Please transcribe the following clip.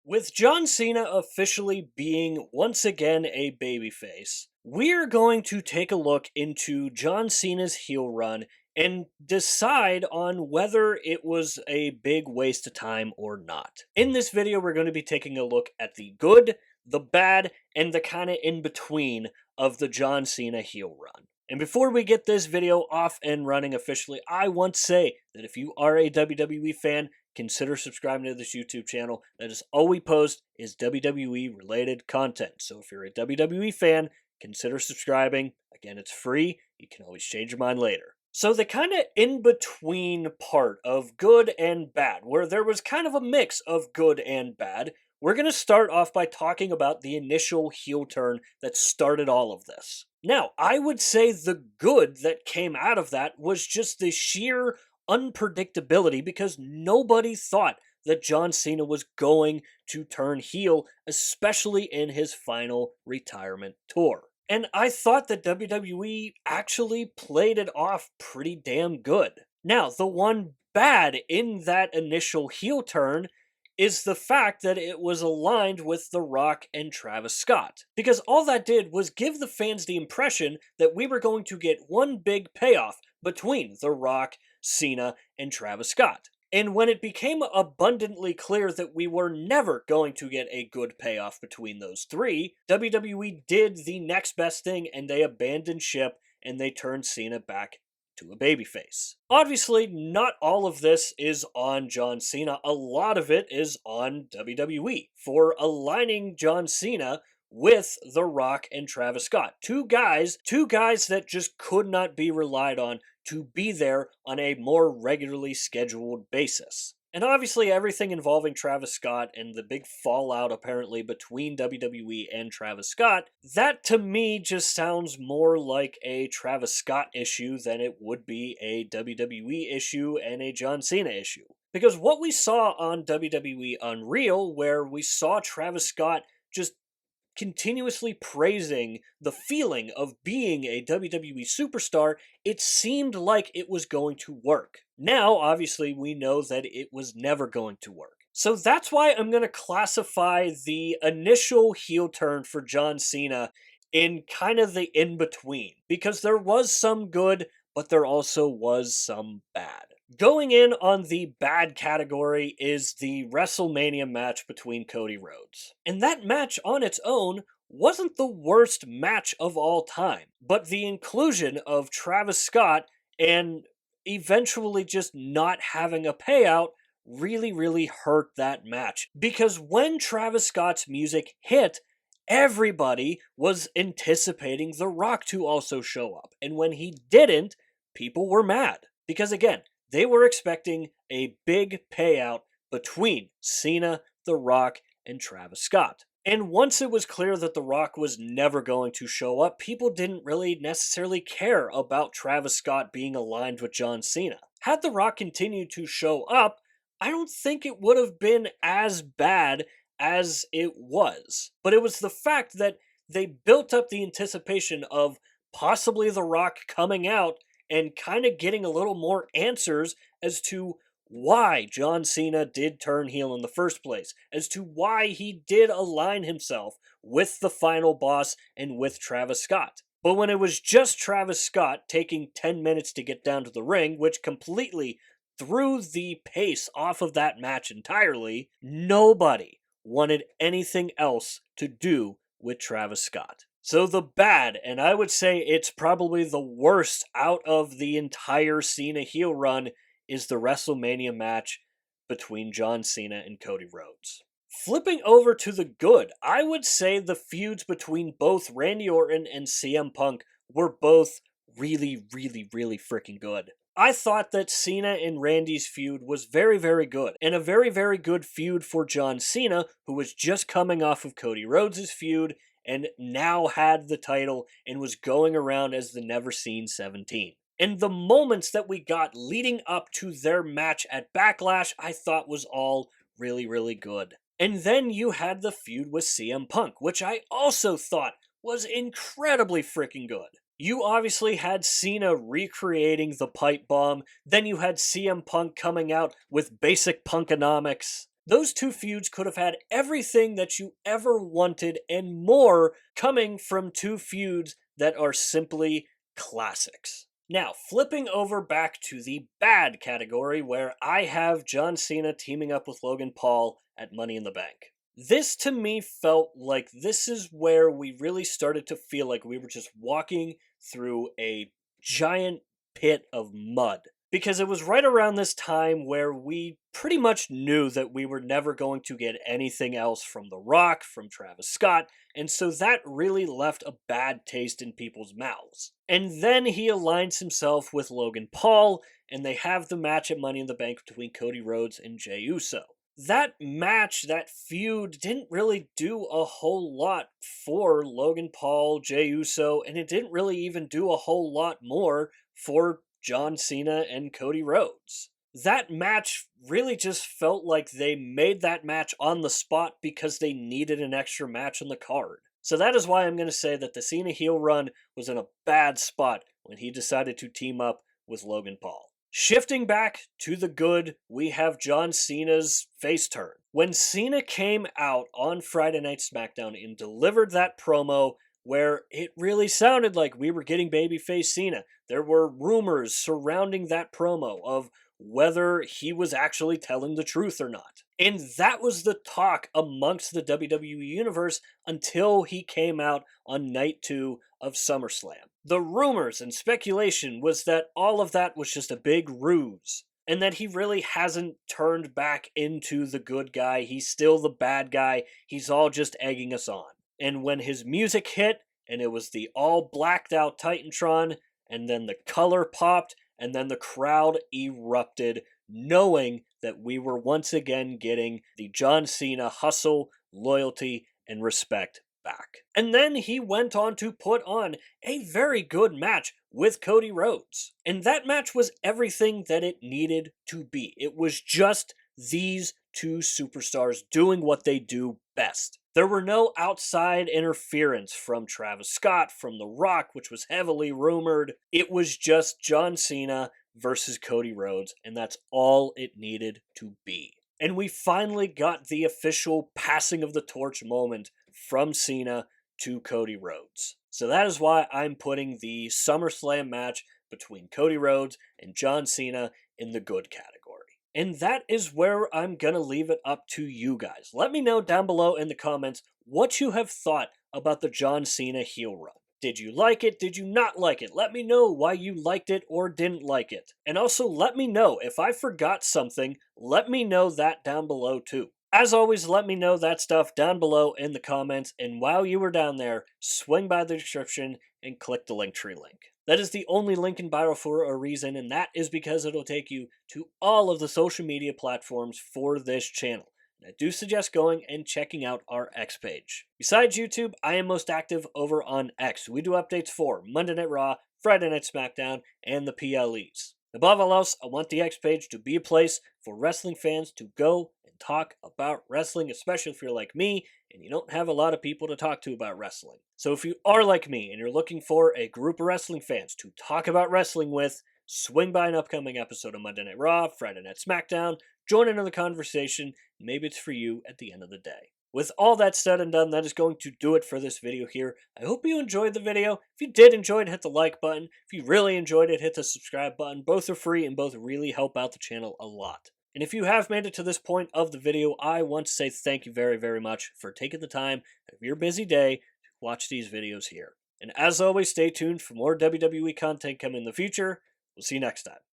With John Cena officially being once again a babyface, we're going to take a look into John Cena's heel run and decide on whether it was a big waste of time or not. In this video, we're going to be taking a look at the good, the bad, and the kind of in between of the John Cena heel run. And before we get this video off and running officially, I want to say that if you are a WWE fan, consider subscribing to this YouTube channel. That is all we post is WWE related content. So if you're a WWE fan, consider subscribing. Again, it's free. You can always change your mind later. So the kind of in-between part of good and bad, where there was kind of a mix of good and bad, we're going to start off by talking about the initial heel turn that started all of this. Now, I would say the good that came out of that was just the sheer unpredictability because nobody thought that John Cena was going to turn heel, especially in his final retirement tour. And I thought that WWE actually played it off pretty damn good. Now, the one bad in that initial heel turn is the fact that it was aligned with The Rock and Travis Scott. Because all that did was give the fans the impression that we were going to get one big payoff between The Rock, Cena, and Travis Scott. And when it became abundantly clear that we were never going to get a good payoff between those three, WWE did the next best thing and they abandoned ship and they turned Cena back to a babyface. Obviously, not all of this is on John Cena. A lot of it is on WWE for aligning John Cena with The Rock and Travis Scott. Two guys that just could not be relied on to be there on a more regularly scheduled basis. And obviously everything involving Travis Scott and the big fallout apparently between WWE and Travis Scott, that to me just sounds more like a Travis Scott issue than it would be a WWE issue and a John Cena issue. Because what we saw on WWE Unreal, where we saw Travis Scott just continuously praising the feeling of being a WWE superstar, it seemed like it was going to work. Now, obviously, we know that it was never going to work. So that's why I'm going to classify the initial heel turn for John Cena in kind of the in-between, because there was some good, but there also was some bad. Going in on the bad category is the WrestleMania match between Cody Rhodes. And that match on its own wasn't the worst match of all time, but the inclusion of Travis Scott and eventually just not having a payout really hurt that match. Because when Travis Scott's music hit, everybody was anticipating The Rock to also show up. And when he didn't, people were mad. Because again, they were expecting a big payout between Cena, The Rock, and Travis Scott. And once it was clear that The Rock was never going to show up, people didn't really necessarily care about Travis Scott being aligned with John Cena. Had The Rock continued to show up, I don't think it would have been as bad as it was. But it was the fact that they built up the anticipation of possibly The Rock coming out and kind of getting a little more answers as to why John Cena did turn heel in the first place, as to why he did align himself with the final boss and with Travis Scott. But when it was just Travis Scott taking 10 minutes to get down to the ring, which completely threw the pace off of that match entirely, nobody wanted anything else to do with Travis Scott. So the bad, and I would say it's probably the worst out of the entire Cena heel run, is the WrestleMania match between John Cena and Cody Rhodes. Flipping over to the good, I would say the feuds between both Randy Orton and CM Punk were both really freaking good. I thought that Cena and Randy's feud was very good, and a very good feud for John Cena, who was just coming off of Cody Rhodes' feud, and now had the title and was going around as the Never Seen 17. And the moments that we got leading up to their match at Backlash, I thought was all really good. And then you had the feud with CM Punk, which I also thought was incredibly freaking good. You obviously had Cena recreating the pipe bomb, then you had CM Punk coming out with basic punkonomics. Those two feuds could have had everything that you ever wanted and more, coming from two feuds that are simply classics. Now, flipping over back to the bad category, where I have John Cena teaming up with Logan Paul at Money in the Bank. This to me felt like this is where we really started to feel like we were just walking through a giant pit of mud. Because it was right around this time where we pretty much knew that we were never going to get anything else from The Rock, from Travis Scott, and so that really left a bad taste in people's mouths. And then he aligns himself with Logan Paul, and they have the match at Money in the Bank between Cody Rhodes and Jey Uso. That match, that feud, didn't really do a whole lot for Logan Paul, Jey Uso, and it didn't really even do a whole lot more for John Cena and Cody Rhodes. That match really just felt like they made that match on the spot because they needed an extra match on the card. So that is why I'm going to say that the Cena heel run was in a bad spot when he decided to team up with Logan Paul. Shifting back to the good, we have John Cena's face turn. When Cena came out on Friday Night SmackDown and delivered that promo where it really sounded like we were getting babyface Cena, there were rumors surrounding that promo of whether he was actually telling the truth or not. And that was the talk amongst the WWE Universe until he came out on night 2 of SummerSlam. The rumors and speculation was that all of that was just a big ruse, and that he really hasn't turned back into the good guy. He's still the bad guy. He's all just egging us on. And when his music hit, and it was the all blacked out Titantron, and then the color popped, and then the crowd erupted, knowing that we were once again getting the John Cena hustle, loyalty, and respect back. And then he went on to put on a very good match with Cody Rhodes. And that match was everything that it needed to be. It was just these two superstars doing what they do best. There were no outside interference from Travis Scott, from The Rock, which was heavily rumored. It was just John Cena versus Cody Rhodes, and that's all it needed to be. And we finally got the official passing of the torch moment from Cena to Cody Rhodes. So that is why I'm putting the SummerSlam match between Cody Rhodes and John Cena in the good category. And that is where I'm going to leave it up to you guys. Let me know down below in the comments what you have thought about the John Cena heel run. Did you like it? Did you not like it? Let me know why you liked it or didn't like it. And also let me know if I forgot something, let me know that down below too. As always, let me know that stuff down below in the comments, and while you were down there, swing by the description and click the Linktree link. That is the only link in bio for a reason, and that is because it'll take you to all of the social media platforms for this channel. And I do suggest going and checking out our X page. Besides YouTube, I am most active over on X. We do updates for Monday Night Raw, Friday Night SmackDown, and the PLEs. Above all else, I want the X page to be a place for wrestling fans to go and talk about wrestling, especially if you're like me and you don't have a lot of people to talk to about wrestling. So if you are like me and you're looking for a group of wrestling fans to talk about wrestling with, swing by an upcoming episode of Monday Night Raw, Friday Night SmackDown, join in on the conversation, maybe it's for you at the end of the day. With all that said and done, that is going to do it for this video here. I hope you enjoyed the video. If you did enjoy it, hit the like button. If you really enjoyed it, hit the subscribe button. Both are free and both really help out the channel a lot. And if you have made it to this point of the video, I want to say thank you very, very much for taking the time out of your busy day to watch these videos here. And as always, stay tuned for more WWE content coming in the future. We'll see you next time.